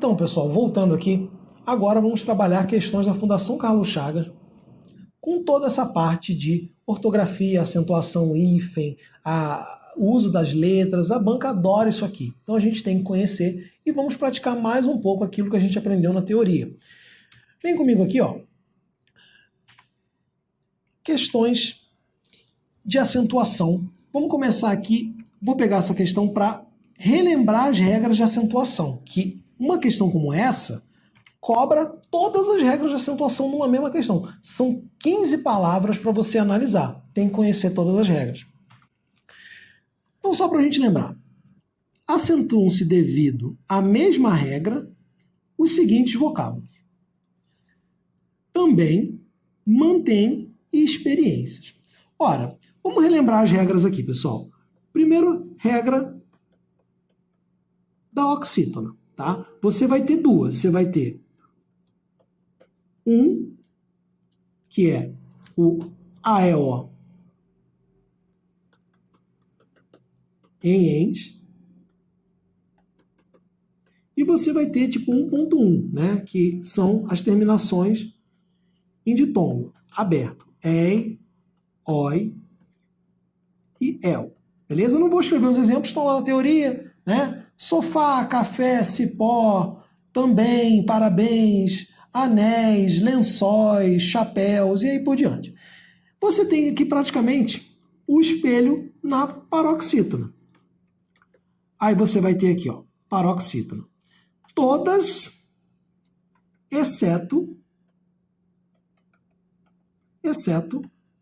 Então, pessoal, voltando aqui, agora vamos trabalhar questões da Fundação Carlos Chagas com toda essa parte de ortografia, acentuação, hífen, o uso das letras. A banca adora isso aqui. Então a gente tem que conhecer e vamos praticar mais um pouco aquilo que a gente aprendeu na teoria. Vem comigo aqui, ó. Questões de acentuação. Vamos começar aqui, vou pegar essa questão para relembrar as regras de acentuação, que uma questão como essa cobra todas as regras de acentuação numa mesma questão. São 15 palavras para você analisar. Tem que conhecer todas as regras. Então, só para a gente lembrar. Acentuam-se devido à mesma regra os seguintes vocábulos. Também, mantém e experiências. Ora, vamos relembrar as regras aqui, pessoal. Primeiro, regra da oxítona, tá? Você vai ter duas. Você vai ter que é o AEO em ENS, e você vai ter tipo 1.1, né? Que são as terminações em ditongo aberto. EI, OI e EL. Beleza? Eu não vou escrever os exemplos, estão lá na teoria, né? Sofá, café, cipó, também, parabéns, anéis, lençóis, chapéus e aí por diante. Você tem aqui praticamente o espelho na paroxítona. Aí você vai ter aqui, ó, paroxítona. Todas, exceto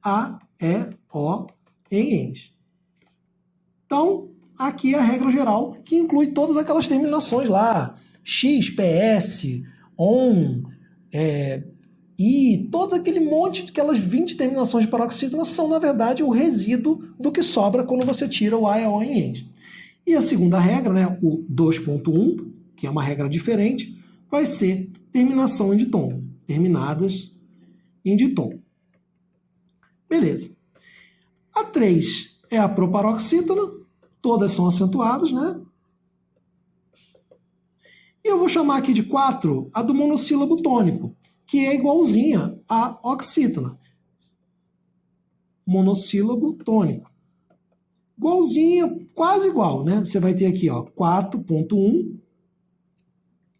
A, E, O em ENS. Então, aqui é a regra geral que inclui todas aquelas terminações lá, X, PS, ON, I, todo aquele monte, aquelas 20 terminações de paroxítona são, na verdade, o resíduo do que sobra quando você tira o A e O em ENS. E a segunda regra, né, o 2.1, que é uma regra diferente, vai ser terminação em ditongo, terminadas em ditongo. Beleza. A 3 é a proparoxítona, todas são acentuadas, né? E eu vou chamar aqui de 4 a do monossílabo tônico, que é igualzinha à oxítona. Monossílabo tônico. Igualzinha, quase igual, né? Você vai ter aqui, ó, 4.1,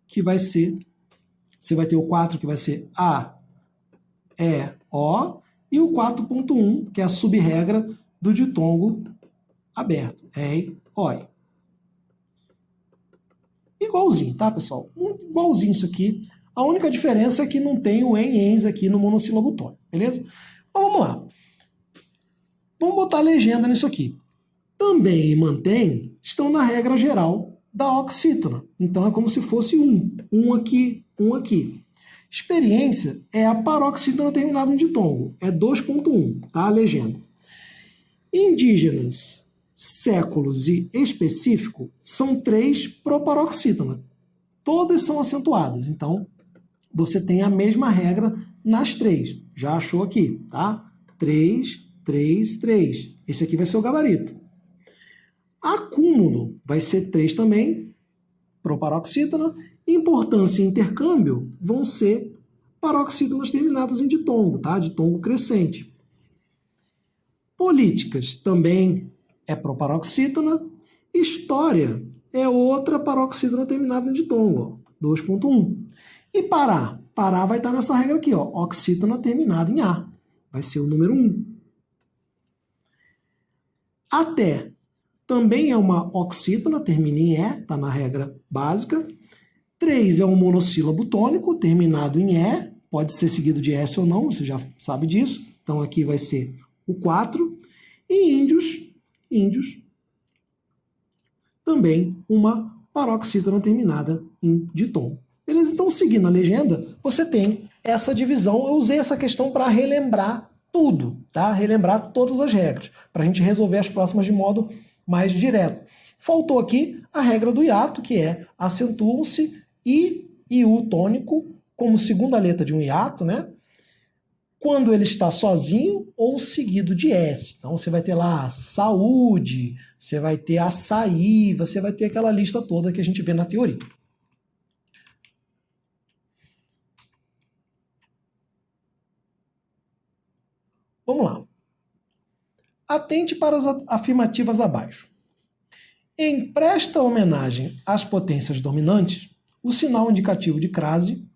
que vai ser... Você vai ter o 4, que vai ser A, E, O, e o 4.1, que é a sub-regra do ditongo aberto. EI, OI. Igualzinho, tá, pessoal? Igualzinho isso aqui. A única diferença é que não tem o ENS aqui no monossílabo tônico, beleza? Então vamos lá. Vamos botar a legenda nisso aqui. Também e mantém estão na regra geral da oxítona. Então é como se fosse um aqui, um aqui. Experiência é a paroxítona terminada em ditongo. É 2.1, tá? A legenda. Indígenas, séculos e específico são 3 proparoxítona. Todas são acentuadas. Então, você tem a mesma regra nas 3. Já achou aqui, tá? 3, 3, 3. Esse aqui vai ser o gabarito. Acúmulo vai ser 3 também, proparoxítona. Importância e intercâmbio vão ser paroxítonas terminadas em ditongo, tá? Ditongo crescente. Políticas também é proparoxítona. História é outra paroxítona terminada em ditongo, 2.1. E Pará? Pará vai estar nessa regra aqui, ó, oxítona terminada em A. Vai ser o número 1. Até também é uma oxítona, termina em E, está na regra básica. 3 é um monossílabo tônico, terminado em E, pode ser seguido de S ou não, você já sabe disso. Então aqui vai ser o 4. E índios, também uma paroxítona terminada em ditongo. Beleza? Então, seguindo a legenda, você tem essa divisão. Eu usei essa questão para relembrar tudo, tá? Relembrar todas as regras, para a gente resolver as próximas de modo mais direto. Faltou aqui a regra do hiato, que é acentuam-se I e U tônico como segunda letra de um hiato, né? Quando ele está sozinho ou seguido de S. Então você vai ter lá saúde, você vai ter açaí, você vai ter aquela lista toda que a gente vê na teoria. Vamos lá. Atente para as afirmativas abaixo. Em presta homenagem às potências dominantes, o sinal indicativo de crase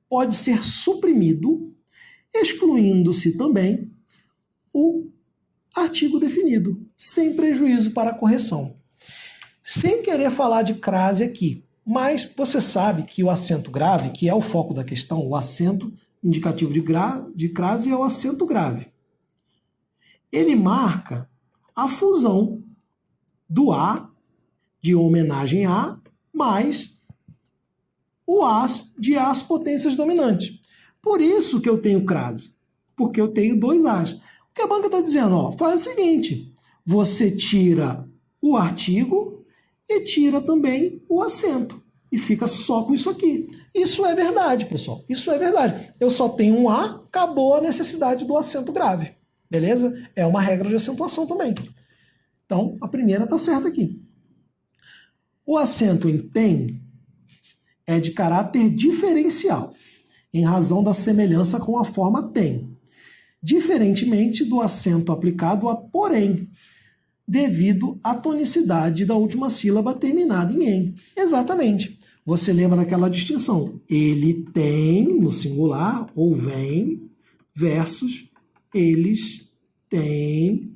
pode ser suprimido, excluindo-se também o artigo definido, sem prejuízo para a correção. Sem querer falar de crase aqui, mas você sabe que o acento grave, que é o foco da questão, o acento indicativo de crase é o acento grave. Ele marca a fusão do A, de homenagem a, mais o A de As potências dominantes. Por isso que eu tenho crase, porque eu tenho dois As. O que a banca está dizendo? Ó, faz o seguinte, você tira o artigo e tira também o acento. E fica só com isso aqui. Isso é verdade, pessoal. Isso é verdade. Eu só tenho um A, acabou a necessidade do acento grave. Beleza? É uma regra de acentuação também. Então, a primeira está certa aqui. O acento em tem é de caráter diferencial, em razão da semelhança com a forma tem, diferentemente do acento aplicado a porém, devido à tonicidade da última sílaba terminada em. Exatamente. Você lembra daquela distinção? Ele tem, no singular, ou vem, versus eles têm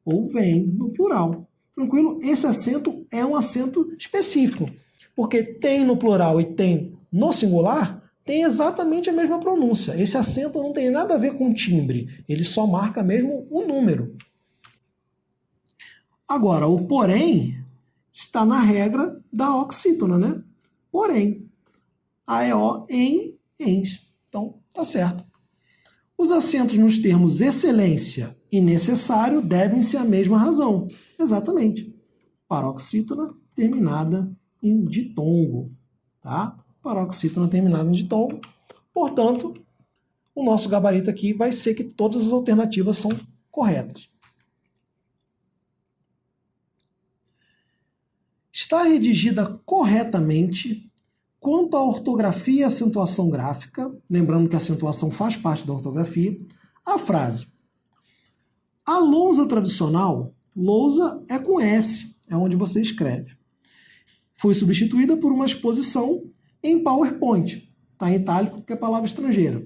ou vem, no plural. Tranquilo? Esse acento é um acento específico, porque tem no plural e tem no singular, tem exatamente a mesma pronúncia. Esse acento não tem nada a ver com timbre, ele só marca mesmo o número. Agora, o porém está na regra da oxítona, né? Porém, AEO em, ens. Então, tá certo. Os acentos nos termos excelência e necessário devem-se à mesma razão. Exatamente. Paroxítona terminada em ditongo. Tá? Paroxítona terminada em ditongo. Portanto, o nosso gabarito aqui vai ser que todas as alternativas são corretas. Está redigida corretamente quanto à ortografia e acentuação gráfica, lembrando que a acentuação faz parte da ortografia, a frase. A lousa tradicional, lousa é com S, é onde você escreve. Foi substituída por uma exposição em PowerPoint, está em itálico, que é palavra estrangeira.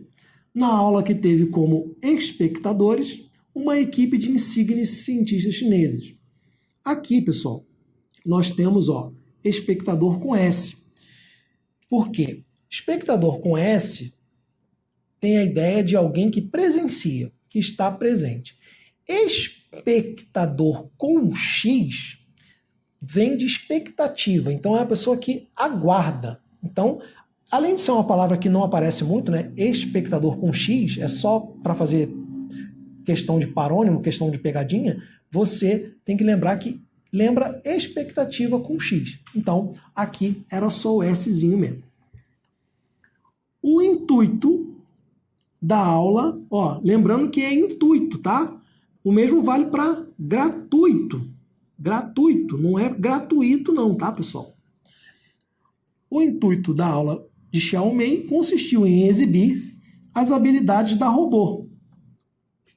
Na aula que teve como espectadores uma equipe de insígnes cientistas chineses. Aqui, pessoal, nós temos espectador com S. Por quê? Espectador com S tem a ideia de alguém que presencia, que está presente. Espectador com X vem de expectativa, então é a pessoa que aguarda. Então, além de ser uma palavra que não aparece muito, né? Espectador com X é só para fazer questão de parônimo, questão de pegadinha, você tem que lembrar que lembra expectativa com X. Então, aqui era só o Szinho mesmo. O intuito da aula, lembrando que é intuito, tá? O mesmo vale para gratuito. Gratuito, não é gratuito não, tá, pessoal? O intuito da aula de Xiaomei consistiu em exibir as habilidades da robô,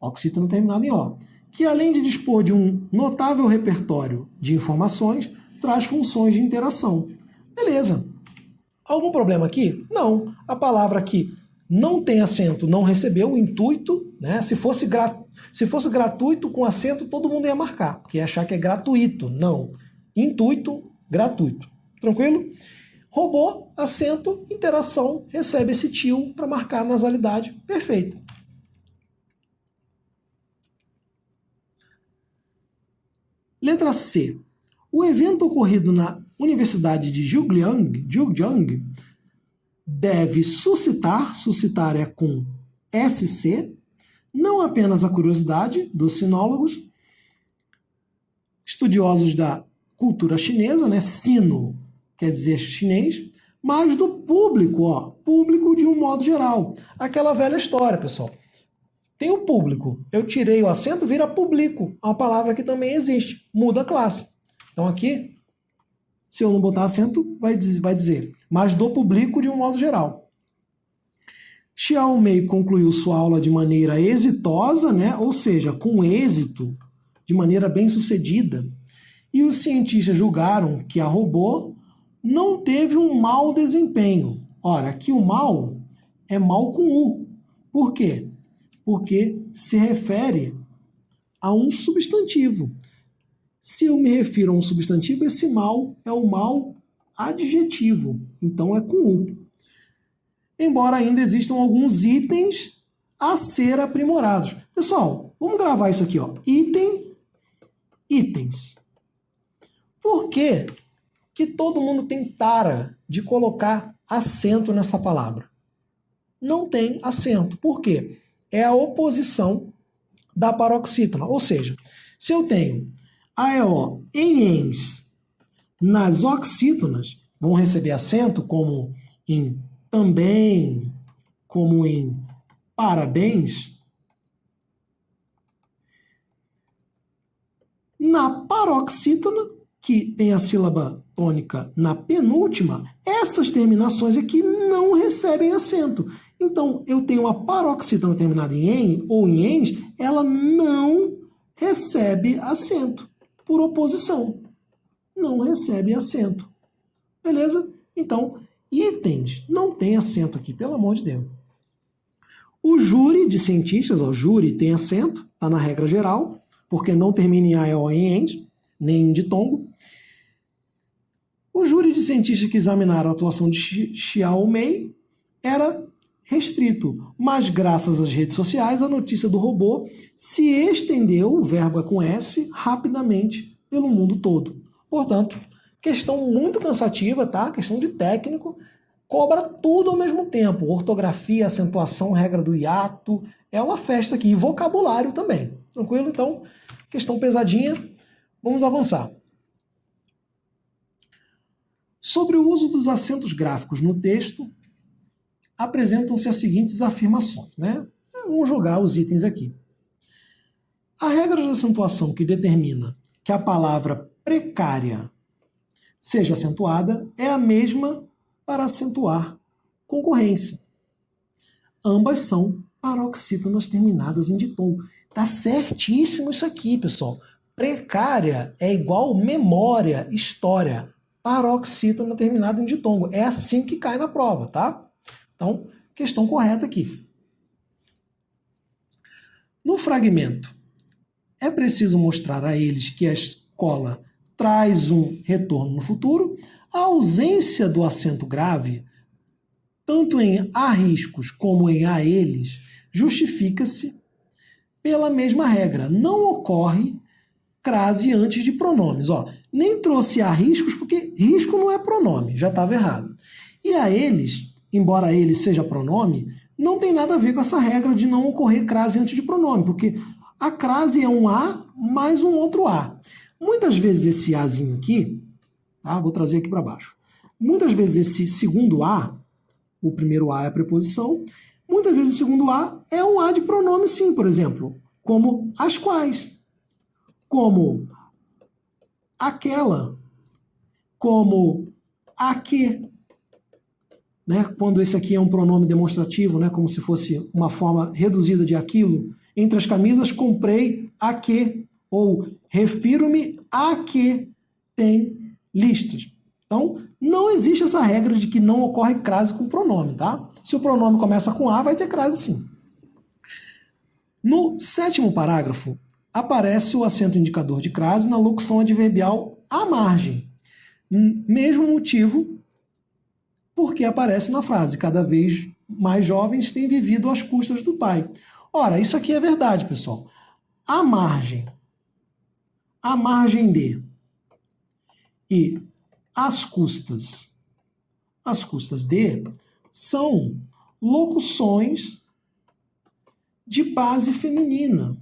oxítona terminado em O, que além de dispor de um notável repertório de informações, traz funções de interação. Beleza. Algum problema aqui? Não. A palavra aqui não tem acento, não recebeu o intuito, né? Se fosse gratuito com acento, todo mundo ia marcar, porque ia achar que é gratuito. Não. Intuito, gratuito. Tranquilo? Robô, acento, interação, recebe esse tio para marcar a nasalidade. Perfeito. Letra C. O evento ocorrido na Universidade de Zhejiang deve suscitar é com SC, não apenas a curiosidade dos sinólogos, estudiosos da cultura chinesa, né? Sino quer dizer chinês, mas do público, público de um modo geral. Aquela velha história, pessoal. Tem o público, eu tirei o acento, vira público, uma palavra que também existe, muda a classe. Então aqui, se eu não botar acento, vai dizer, mas do público de um modo geral. Xiaomei concluiu sua aula de maneira exitosa, né? Ou seja, com êxito, de maneira bem sucedida. E os cientistas julgaram que a robô não teve um mau desempenho. Ora, aqui o mal é mal com U. Por quê? Porque se refere a um substantivo. Se eu me refiro a um substantivo, esse mal é o mal adjetivo. Então é com U. Embora ainda existam alguns itens a ser aprimorados. Pessoal, vamos gravar isso aqui, ó. Itens. Por que que todo mundo tem tara de colocar acento nessa palavra? Não tem acento. Por quê? É a oposição da paroxítona. Ou seja, se eu tenho AEO em ens nas oxítonas, vão receber acento como em também, como em parabéns. Na paroxítona, que tem a sílaba tônica na penúltima, essas terminações aqui não recebem acento. Então, eu tenho uma paroxítona terminada em en ou em ens, ela não recebe acento. Por oposição, não recebe acento. Beleza? Então, itens não tem acento aqui, pelo amor de Deus. O júri de cientistas, o júri tem acento, está na regra geral, porque não termina em AEO em ens, nem em ditongo. O júri de cientistas que examinaram a atuação de Xiaomei era restrito, mas graças às redes sociais, a notícia do robô se estendeu, o verbo é com S, rapidamente pelo mundo todo. Portanto, questão muito cansativa, tá? Questão de técnico, cobra tudo ao mesmo tempo. Ortografia, acentuação, regra do hiato, é uma festa aqui. E vocabulário também. Tranquilo? Então, questão pesadinha. Vamos avançar. Sobre o uso dos acentos gráficos no texto, apresentam-se as seguintes afirmações, né? Vamos jogar os itens aqui. A regra de acentuação que determina que a palavra precária seja acentuada é a mesma para acentuar concorrência. Ambas são paroxítonas terminadas em ditongo. Tá certíssimo isso aqui, pessoal. Precária é igual memória, história. Paroxítona terminada em ditongo. É assim que cai na prova, tá? Então, questão correta aqui. No fragmento, é preciso mostrar a eles que a escola traz um retorno no futuro. A ausência do acento grave, tanto em a riscos como em a eles, justifica-se pela mesma regra. Não ocorre crase antes de pronomes. Ó, nem trouxe a riscos, porque risco não é pronome, já estava errado. E a eles, embora ele seja pronome, não tem nada a ver com essa regra de não ocorrer crase antes de pronome, porque a crase é um A mais um outro A. Muitas vezes esse Azinho aqui, tá? Vou trazer aqui para baixo. Muitas vezes esse segundo A, o primeiro A é a preposição, muitas vezes o segundo A é um A de pronome sim, por exemplo, como as quais, como aquela, como a que. Né? Quando esse aqui é um pronome demonstrativo, né? Como se fosse uma forma reduzida de aquilo. Entre as camisas, comprei a que, ou refiro-me a que tem listas. Então, não existe essa regra de que não ocorre crase com pronome, tá? Se o pronome começa com A, vai ter crase sim. No 7º parágrafo, aparece o acento indicador de crase na locução adverbial à margem. Mesmo motivo porque aparece na frase, cada vez mais jovens têm vivido às custas do pai. Ora, isso aqui é verdade, pessoal. A margem de e as custas de são locuções de base feminina.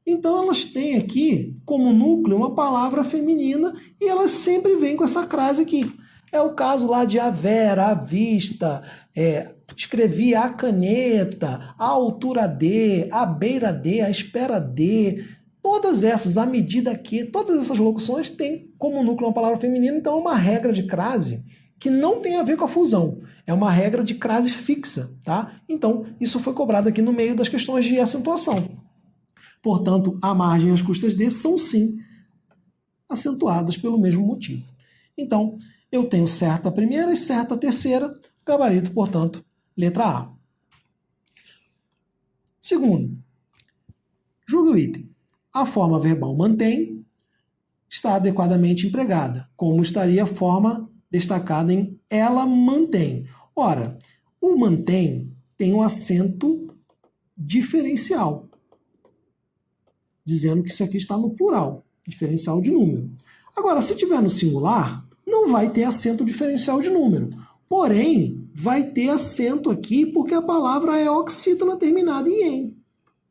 Então elas têm aqui como núcleo uma palavra feminina e elas sempre vêm com essa crase aqui. É o caso lá de a vera, a vista, escrevi a caneta, a altura de, a beira de, a espera de, todas essas, a medida que, todas essas locuções têm como núcleo uma palavra feminina, então é uma regra de crase que não tem a ver com a fusão. É uma regra de crase fixa, tá? Então, isso foi cobrado aqui no meio das questões de acentuação. Portanto, a margem e as custas D são, sim, acentuadas pelo mesmo motivo. Então, eu tenho certa a primeira e certa a terceira, gabarito, portanto, letra A. Segundo, julgue o item. A forma verbal mantém está adequadamente empregada, como estaria a forma destacada em ela mantém. Ora, o mantém tem um acento diferencial, dizendo que isso aqui está no plural, diferencial de número. Agora, se tiver no singular, não vai ter acento diferencial de número. Porém, vai ter acento aqui porque a palavra é oxítona terminada em "em".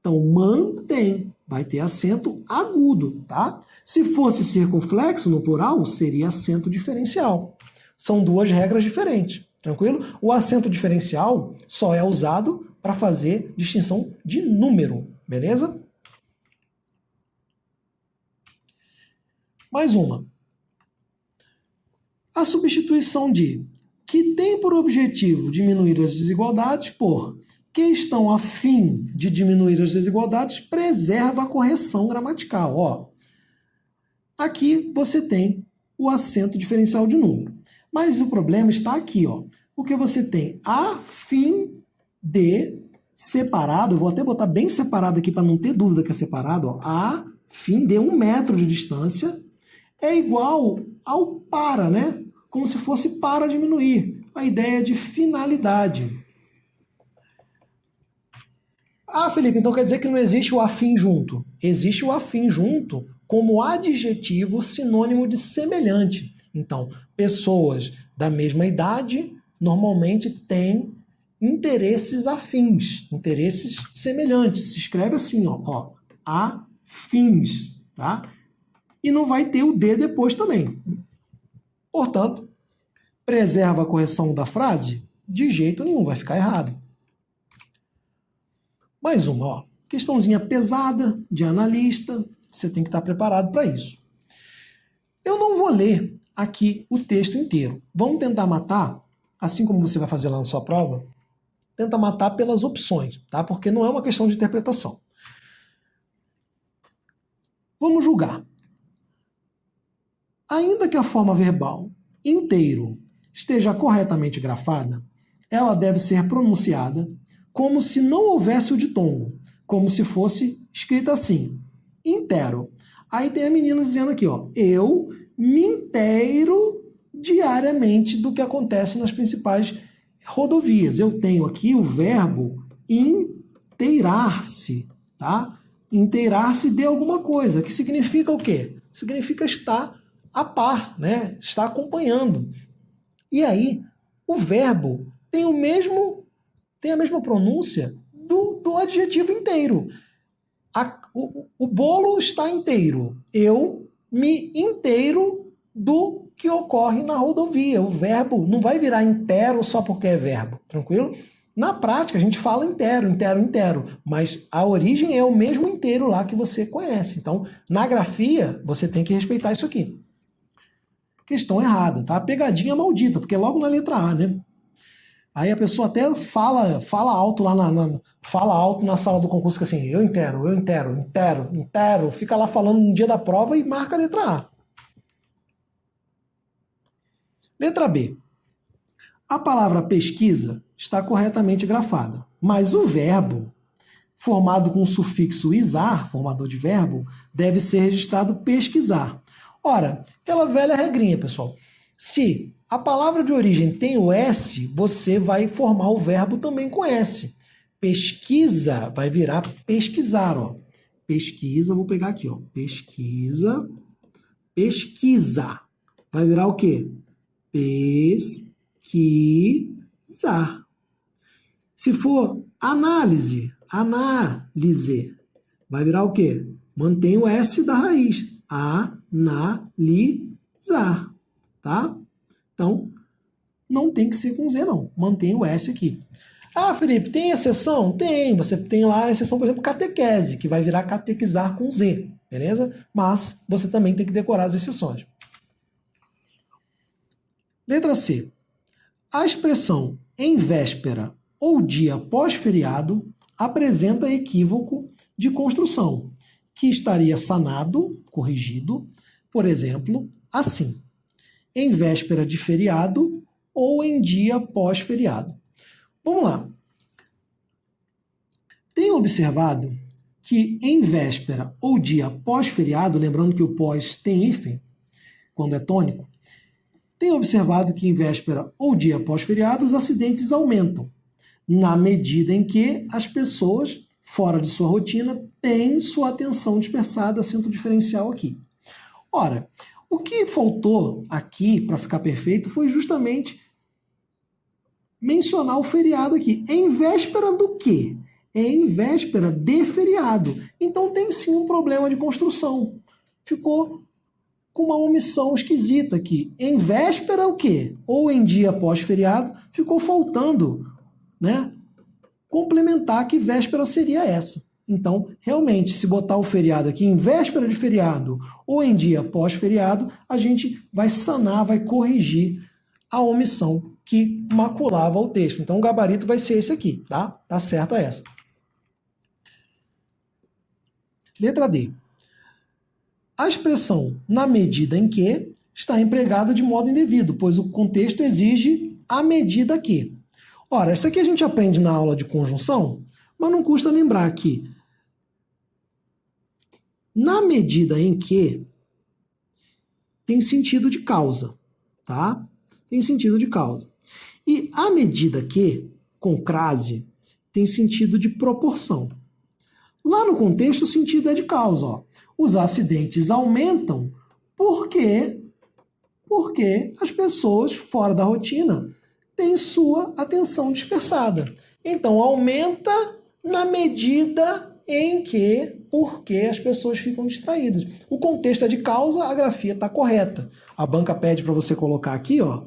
Então, mantém. Vai ter acento agudo, tá? Se fosse circunflexo no plural, seria acento diferencial. São duas regras diferentes, tranquilo? O acento diferencial só é usado para fazer distinção de número, beleza? Mais uma. A substituição de que tem por objetivo diminuir as desigualdades por que estão a fim de diminuir as desigualdades preserva a correção gramatical. Ó, aqui você tem o acento diferencial de número. Mas o problema está aqui, ó, porque você tem a fim de separado, vou até botar bem separado aqui para não ter dúvida que é separado, ó, a fim de 1 metro de distância é igual ao para, né? Como se fosse para diminuir. A ideia de finalidade. Ah, Felipe, então quer dizer que não existe o afim junto. Existe o afim junto como adjetivo sinônimo de semelhante. Então, pessoas da mesma idade normalmente têm interesses afins, interesses semelhantes. Se escreve assim, ó, afins, tá? E não vai ter o D depois também. Portanto, preserva a correção da frase? De jeito nenhum, vai ficar errado. Mais uma, ó. Questãozinha pesada de analista, você tem que estar preparado para isso. Eu não vou ler aqui o texto inteiro. Vamos tentar matar, assim como você vai fazer lá na sua prova, tenta matar pelas opções, tá? Porque não é uma questão de interpretação. Vamos julgar. Ainda que a forma verbal inteiro esteja corretamente grafada, ela deve ser pronunciada como se não houvesse o ditongo, como se fosse escrita assim, inteiro. Aí tem a menina dizendo aqui, ó, eu me inteiro diariamente do que acontece nas principais rodovias. Eu tenho aqui o verbo inteirar-se, tá? Inteirar-se de alguma coisa, que significa o quê? Significa estar a par, né? Está acompanhando. E aí, o verbo tem a mesma pronúncia do adjetivo inteiro. O bolo está inteiro. Eu me inteiro do que ocorre na rodovia. O verbo não vai virar inteiro só porque é verbo, tranquilo? Na prática, a gente fala inteiro, mas a origem é o mesmo inteiro lá que você conhece. Então, na grafia, você tem que respeitar isso aqui. Questão errada, tá? Pegadinha maldita, porque é logo na letra A, né? Aí a pessoa até fala alto lá fala alto na sala do concurso, que assim, eu inteiro, fica lá falando no dia da prova e marca a letra A. Letra B. A palavra pesquisa está corretamente grafada, mas o verbo, formado com o sufixo isar, formador de verbo, deve ser registrado pesquisar. Ora, aquela velha regrinha, pessoal. Se a palavra de origem tem o S, você vai formar o verbo também com S. Pesquisa vai virar pesquisar, ó. Pesquisa, vou pegar aqui, ó. Pesquisa, pesquisa. Vai virar o quê? Pesquisar. Se for análise, análise, vai virar o quê? Mantém o S da raiz. Analisar, tá? Então, não tem que ser com Z, não. Mantém o S aqui. Ah, Felipe, tem exceção? Tem. Você tem lá a exceção, por exemplo, catequese, que vai virar catequizar com Z, beleza? Mas você também tem que decorar as exceções. Letra C. A expressão em véspera ou dia pós-feriado apresenta equívoco de construção, que estaria sanado, corrigido, por exemplo, assim: em véspera de feriado ou em dia pós-feriado. Vamos lá. Tem observado que em véspera ou dia pós-feriado, lembrando que o pós tem hífen, quando é tônico, tem observado que em véspera ou dia pós-feriado os acidentes aumentam, na medida em que as pessoas, fora de sua rotina, têm sua atenção dispersada, acento diferencial aqui. Ora, o que faltou aqui, para ficar perfeito, foi justamente mencionar o feriado aqui. Em véspera do quê? É em véspera de feriado. Então tem sim um problema de construção. Ficou com uma omissão esquisita aqui. Em véspera o quê? Ou em dia pós-feriado, ficou faltando, né, complementar que véspera seria essa. Então, realmente, se botar o feriado aqui em véspera de feriado ou em dia pós-feriado, a gente vai sanar, vai corrigir a omissão que maculava o texto. Então, o gabarito vai ser esse aqui, tá? Tá certa essa. Letra D. A expressão na medida em que está empregada de modo indevido, pois o contexto exige a medida que. Ora, isso aqui a gente aprende na aula de conjunção, mas não custa lembrar que na medida em que tem sentido de causa, tá? Tem sentido de causa. E a medida que, com crase, tem sentido de proporção. Lá no contexto, o sentido é de causa. Ó. Os acidentes aumentam porque as pessoas fora da rotina têm sua atenção dispersada. Então, aumenta na medida em que, porque as pessoas ficam distraídas. O contexto é de causa, a grafia está correta. A banca pede para você colocar aqui, ó,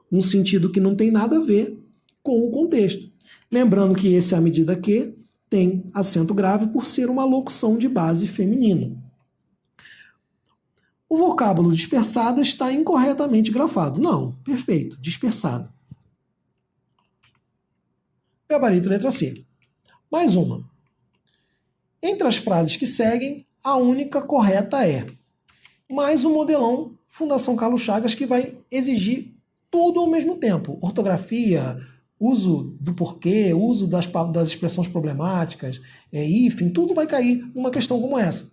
um sentido que não tem nada a ver com o contexto. Lembrando que esse é a medida que tem acento grave por ser uma locução de base feminina. O vocábulo dispersada está incorretamente grafado. Não, perfeito, dispersada. Gabarito letra C. Mais uma. Entre as frases que seguem, a única correta é. Mais um modelão Fundação Carlos Chagas que vai exigir tudo ao mesmo tempo. Ortografia, uso do porquê, uso das expressões problemáticas, hífen, tudo vai cair numa questão como essa.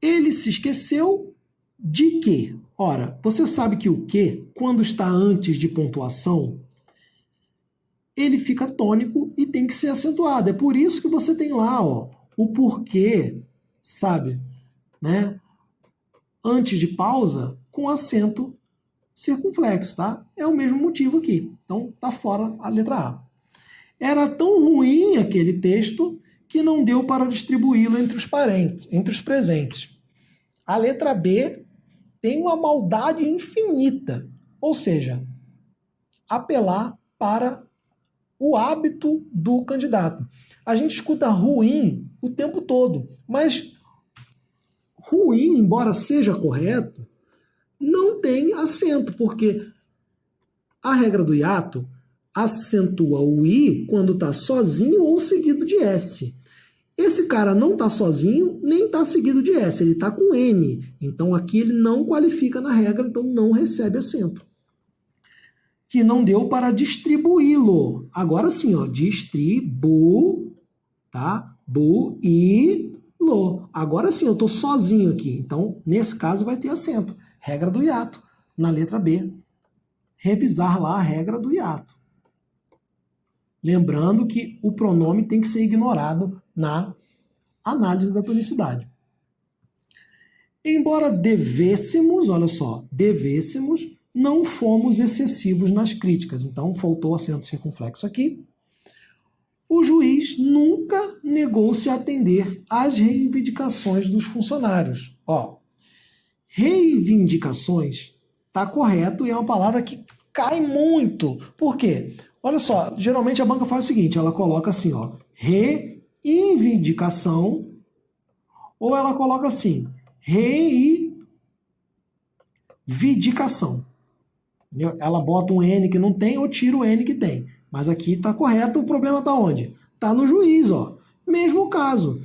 Ele se esqueceu de quê? Ora, você sabe que o que, quando está antes de pontuação, ele fica tônico e tem que ser acentuado. É por isso que você tem lá, ó, o porquê, sabe? Né? Antes de pausa, com acento circunflexo, tá? É o mesmo motivo aqui. Então, tá fora a letra A. Era tão ruim aquele texto que não deu para distribuí-lo entre os presentes. A letra B tem uma maldade infinita, ou seja, apelar para o hábito do candidato. A gente escuta ruim o tempo todo, mas ruim, embora seja correto, não tem acento, porque a regra do hiato acentua o I quando está sozinho ou seguido de S. Esse cara não está sozinho, nem está seguido de S, ele está com N. Então aqui ele não qualifica na regra, então não recebe acento. Que não deu para distribuí-lo. Agora sim, ó, tá? Bu-i-lo. Agora sim, eu estou sozinho aqui. Então, nesse caso, vai ter acento. Regra do hiato. Na letra B, revisar lá a regra do hiato. Lembrando que o pronome tem que ser ignorado na análise da tonicidade. Embora devêssemos, olha só, devêssemos, não fomos excessivos nas críticas. Então, faltou acento circunflexo aqui. O juiz nunca negou-se a atender às reivindicações dos funcionários. Ó, reivindicações está correto e é uma palavra que cai muito. Por quê? Olha só, geralmente a banca faz o seguinte, ela coloca assim, ó, reivindicação, ou ela coloca assim, vidicação. Entendeu? Ela bota um N que não tem ou tira o N que tem. Mas aqui está correto, o problema está onde? Está no juiz, ó. Mesmo caso.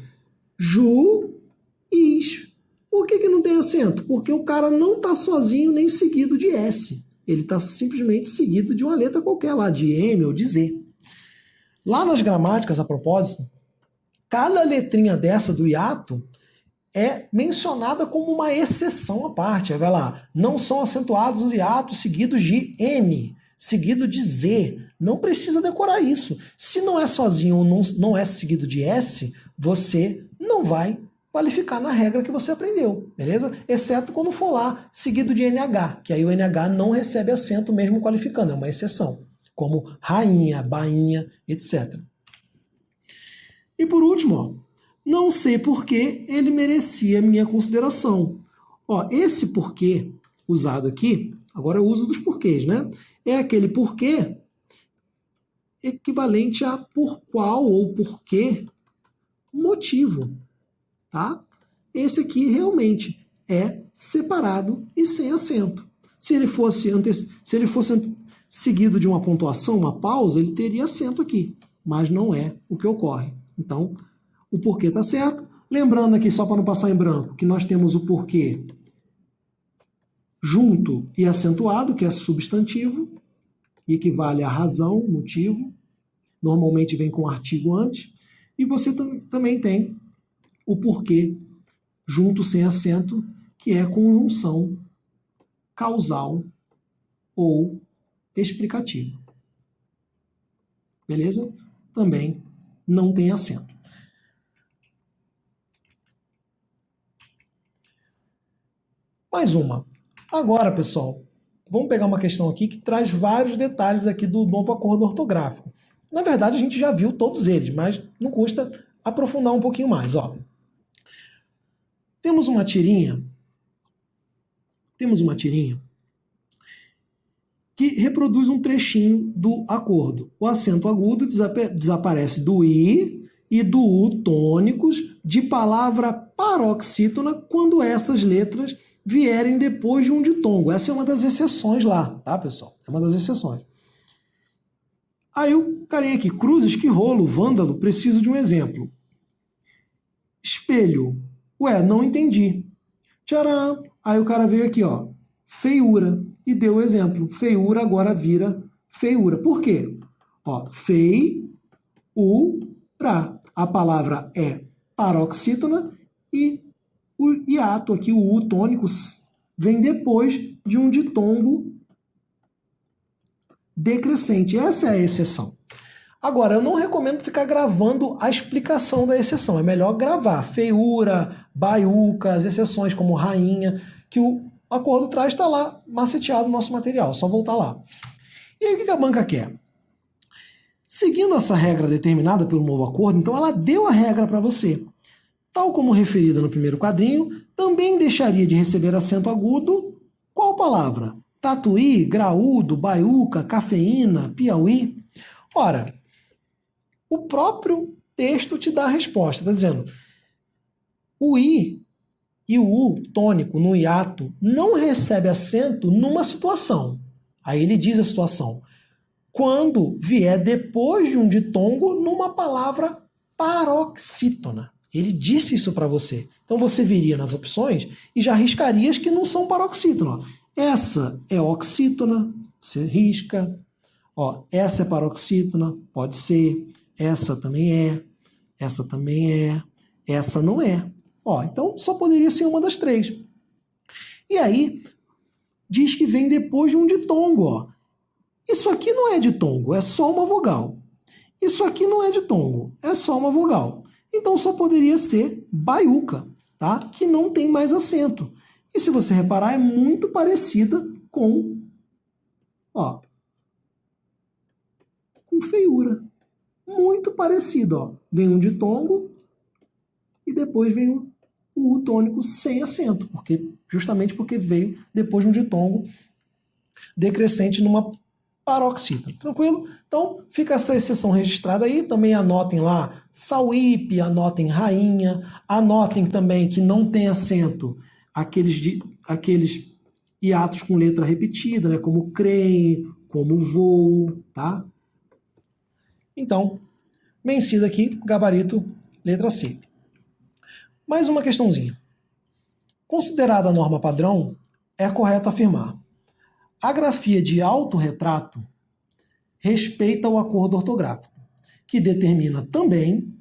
Juiz. Por que não tem acento? Porque o cara não está sozinho nem seguido de S. Ele está simplesmente seguido de uma letra qualquer lá, de M ou de Z. Lá nas gramáticas, a propósito, cada letrinha dessa do hiato é mencionada como uma exceção à parte. Aí vai lá, não são acentuados os hiatos seguidos de M, seguido de Z. Não precisa decorar isso. Se não é sozinho ou não é seguido de S, você não vai qualificar na regra que você aprendeu, beleza? Exceto quando for lá seguido de NH, que aí o NH não recebe acento mesmo qualificando, é uma exceção, como rainha, bainha, etc. E por último, ó, não sei por que ele merecia minha consideração. Ó, esse porquê usado aqui, agora eu uso dos porquês, né? É aquele porquê equivalente a por qual ou por que motivo, tá? Esse aqui realmente é separado e sem acento. Se ele fosse seguido de uma pontuação, uma pausa, ele teria acento aqui, mas não é o que ocorre. Então, o porquê está certo. Lembrando aqui, só para não passar em branco, que nós temos o porquê junto e acentuado, que é substantivo, e equivale a razão, motivo. Normalmente vem com artigo antes. E você também tem o porquê junto sem acento, que é conjunção causal ou explicativa. Beleza? Também não tem acento. Mais uma. Agora, pessoal, vamos pegar uma questão aqui que traz vários detalhes aqui do novo acordo ortográfico. Na verdade, a gente já viu todos eles, mas não custa aprofundar um pouquinho mais. Ó. Temos uma tirinha que reproduz um trechinho do acordo. O acento agudo desaparece do I e do U tônicos de palavra paroxítona quando essas letras vierem depois de um ditongo. Essa é uma das exceções lá, tá, pessoal? É uma das exceções. Aí o carinha aqui, cruzes, que rolo, vândalo, preciso de um exemplo. Espelho. Ué, não entendi. Tcharam! Aí o cara veio aqui, ó, feiura, e deu o exemplo. Feiura agora vira feiura. Por quê? Ó, feiura. A palavra é paroxítona e o hiato aqui, o U tônico, vem depois de um ditongo decrescente. Essa é a exceção. Agora, eu não recomendo ficar gravando a explicação da exceção. É melhor gravar feiura, baiuca, as exceções como rainha, que o acordo traz, está lá maceteado no nosso material. Só voltar lá. E aí, o que a banca quer? Seguindo essa regra determinada pelo novo acordo, então ela deu a regra para você. Tal como referida no primeiro quadrinho, também deixaria de receber acento agudo qual palavra? Tatuí, graúdo, baiuca, cafeína, piauí? Ora, o próprio texto te dá a resposta. Está dizendo, o I e o U tônico no hiato não recebe acento numa situação. Aí ele diz a situação. Quando vier depois de um ditongo numa palavra paroxítona. Ele disse isso para você. Então você viria nas opções e já riscaria as que não são paroxítona. Essa é oxítona, você risca. Ó, essa é paroxítona, pode ser. Essa também é. Essa também é. Essa não é. Ó, então só poderia ser uma das três. E aí, diz que vem depois de um ditongo. Ó. Isso aqui não é ditongo, é só uma vogal. Isso aqui não é ditongo, é só uma vogal. Então só poderia ser baiuca, tá? Que não tem mais acento. E se você reparar, é muito parecida com, ó, com feiura. Muito parecida, ó. Vem um ditongo e depois vem o U tônico sem acento, justamente porque veio depois de um ditongo decrescente numa paroxítona. Tranquilo? Então, fica essa exceção registrada aí. Também anotem lá sauípe, anotem rainha, anotem também que não tem acento aqueles hiatos com letra repetida, né, como creme, como voo, tá? Então, vencido aqui, gabarito, letra C. Mais uma questãozinha. Considerada a norma padrão, é correto afirmar: a grafia de autorretrato respeita o acordo ortográfico, que determina também,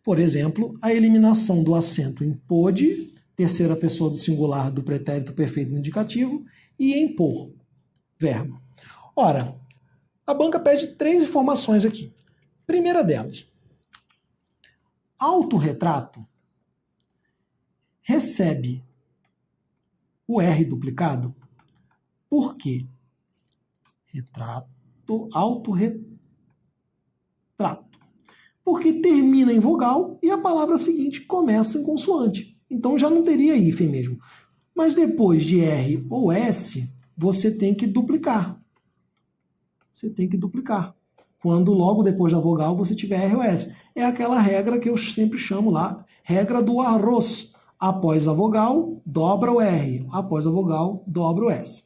por exemplo, a eliminação do acento em pôde, terceira pessoa do singular do pretérito perfeito no indicativo, e em por, verbo. Ora, a banca pede 3 informações aqui. Primeira delas, autorretrato recebe o R duplicado. Por quê? Autorretrato. Porque termina em vogal e a palavra seguinte começa em consoante. Então já não teria hífen mesmo. Mas depois de R ou S, você tem que duplicar. Você tem que duplicar. Quando logo depois da vogal você tiver R ou S. É aquela regra que eu sempre chamo lá, regra do arroz. Após a vogal, dobra o R. Após a vogal, dobra o S.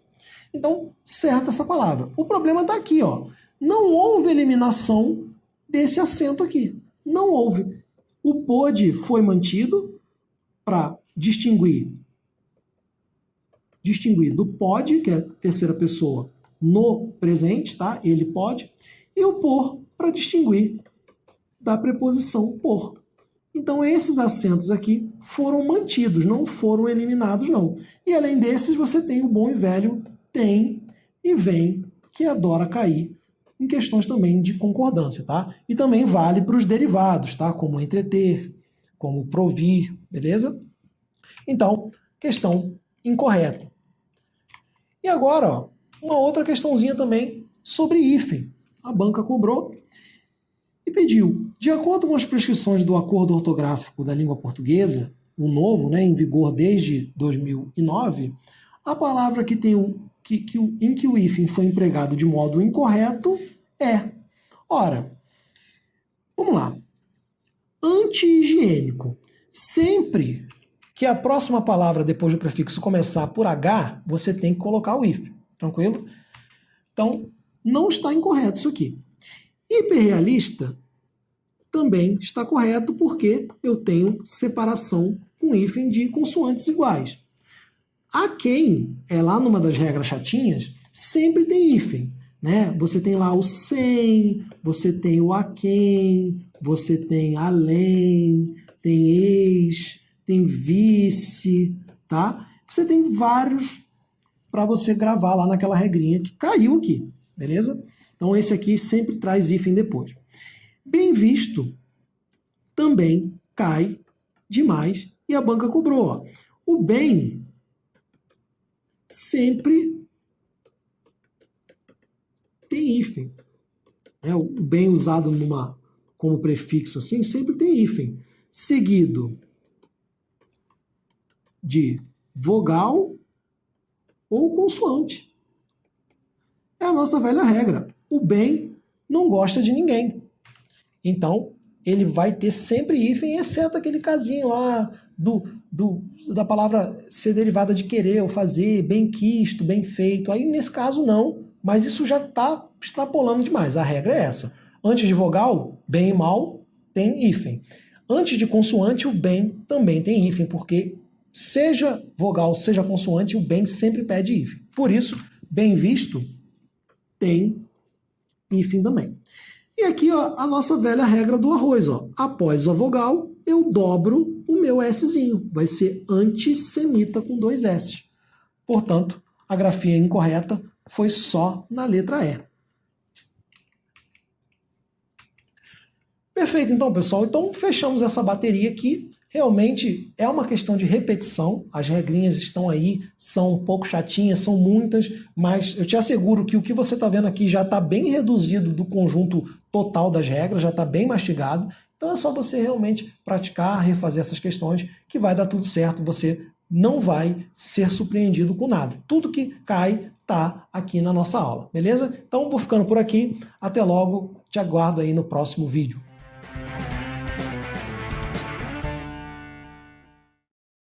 Então, certa essa palavra. O problema está aqui, ó. Não houve eliminação desse acento aqui. Não houve. O pôde foi mantido para distinguir do pode, que é terceira pessoa, no presente, tá? Ele pode. E o por para distinguir da preposição por. Então, esses acentos aqui foram mantidos, não foram eliminados, não. E além desses, você tem o bom e velho tem e vem, que adora cair em questões também de concordância, tá? E também vale para os derivados, tá? Como entreter, como provir, beleza? Então, questão incorreta. E agora, ó, uma outra questãozinha também sobre hífen. A banca cobrou e pediu, de acordo com as prescrições do Acordo Ortográfico da Língua Portuguesa, o novo, né, em vigor desde 2009, a palavra que tem em que o hífen foi empregado de modo incorreto é. Ora, vamos lá. Anti-higiênico. Sempre que a próxima palavra depois do prefixo começar por H, você tem que colocar o hífen. Tranquilo? Então, não está incorreto isso aqui. Hiperrealista também está correto porque eu tenho separação com hífen de consoantes iguais. A quem é lá numa das regras chatinhas, sempre tem hífen, né? Você tem lá o sem, você tem o a quem, você tem além, tem ex, tem vice, tá? Você tem vários para você gravar lá naquela regrinha que caiu aqui, beleza? Então esse aqui sempre traz hífen depois. Bem visto também cai demais e a banca cobrou. Ó. O bem sempre tem hífen. O bem usado como prefixo assim sempre tem hífen. Seguido de vogal ou consoante. É a nossa velha regra. O bem não gosta de ninguém. Então, ele vai ter sempre hífen, exceto aquele casinho lá da palavra ser derivada de querer ou fazer, bem quisto, bem feito. Aí, nesse caso, não. Mas isso já está extrapolando demais. A regra é essa. Antes de vogal, bem e mal, tem hífen. Antes de consoante, o bem também tem hífen, porque seja vogal, seja consoante, o bem sempre pede hífen. Por isso, bem visto tem hífen também. E aqui, ó, a nossa velha regra do arroz. Ó. Após a vogal, eu dobro o meu Szinho. Vai ser antissemita com 2 S. Portanto, a grafia incorreta foi só na letra E. Perfeito, então, pessoal. Então, fechamos essa bateria aqui. Realmente é uma questão de repetição. As regrinhas estão aí, são um pouco chatinhas, são muitas, mas eu te asseguro que o que você está vendo aqui já está bem reduzido do conjunto total das regras, já está bem mastigado. Então é só você realmente praticar, refazer essas questões, que vai dar tudo certo. Você não vai ser surpreendido com nada. Tudo que cai está aqui na nossa aula, beleza? Então vou ficando por aqui. Até logo. Te aguardo aí no próximo vídeo.